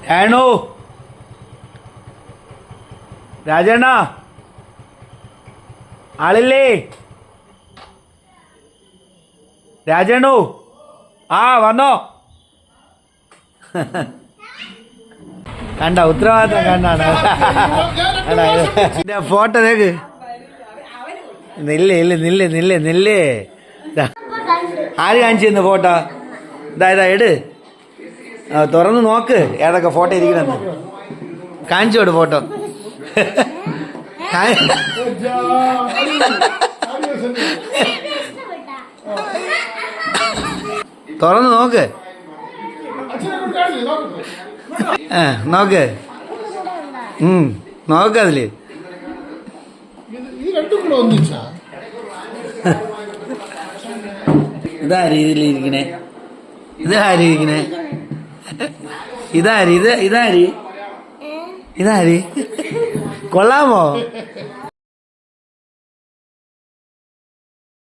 രാണു രാജണ്ണ ആളില്ലേ? രാജണ്ണു ആ വന്നോ? കണ്ട ഉത്തരവാദിത്തം കണ്ടാണ്. ഫോട്ടോ തേക്ക്. നില്ലേ ഇല്ല നില്ലേ നില്ലേ നില്ലേ. ആര് കാണിച്ചു തന്നു ഫോട്ടോ? ഇതാ എട്, തുറന്ന് നോക്ക് ഏതൊക്കെ ഫോട്ടോ ഇരിക്കണെന്ന്. കാണിച്ചു കൊടു ഫോട്ടോ. തുറന്ന് നോക്ക്. നോക്ക് നോക്കതില്. ഇതാര് ഇതിലിരിക്കണേ? ഇതാര് ഇരിക്കണേ? ഇതാര്? ഇതാര്? കൊള്ളാമോ?